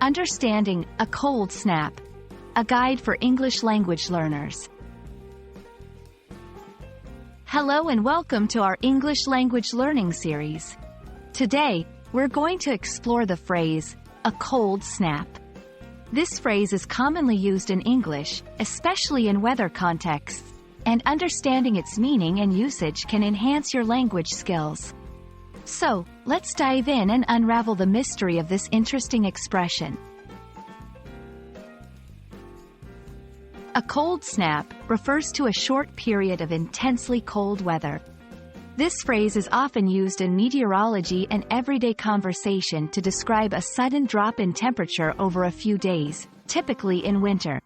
Understanding a cold snap. A guide for English language learners. Hello and welcome to our English language learning series. Today, we're going to explore the phrase, a cold snap. This phrase is commonly used in English, especially in weather contexts, and understanding its meaning and usage can enhance your language skills. So, let's dive in and unravel the mystery of this interesting expression. A cold snap refers to a short period of intensely cold weather. This phrase is often used in meteorology and everyday conversation to describe a sudden drop in temperature over a few days, typically in winter.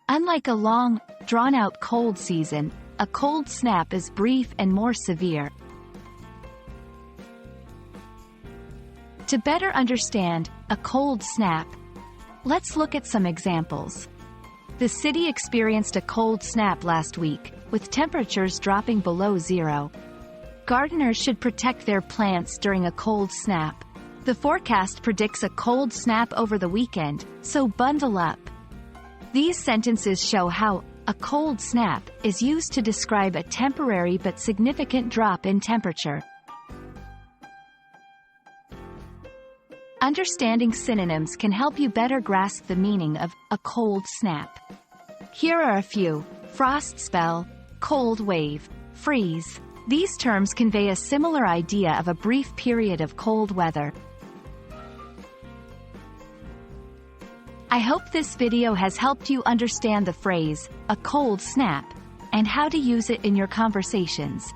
Unlike a long, drawn-out cold season, a cold snap is brief and more severe. To better understand a cold snap, let's look at some examples. The city experienced a cold snap last week, with temperatures dropping below zero. Gardeners should protect their plants during a cold snap. The forecast predicts a cold snap over the weekend, so bundle up. These sentences show how a cold snap is used to describe a temporary but significant drop in temperature. Understanding synonyms can help you better grasp the meaning of a cold snap. Here are a few: frost spell, cold wave, freeze. These terms convey a similar idea of a brief period of cold weather. I hope this video has helped you understand the phrase, a cold snap, and how to use it in your conversations.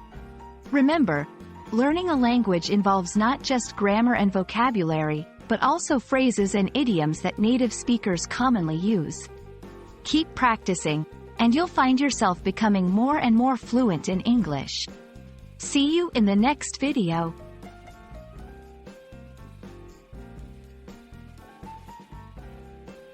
Remember, learning a language involves not just grammar and vocabulary, but also phrases and idioms that native speakers commonly use. Keep practicing, and you'll find yourself becoming more and more fluent in English. See you in the next video.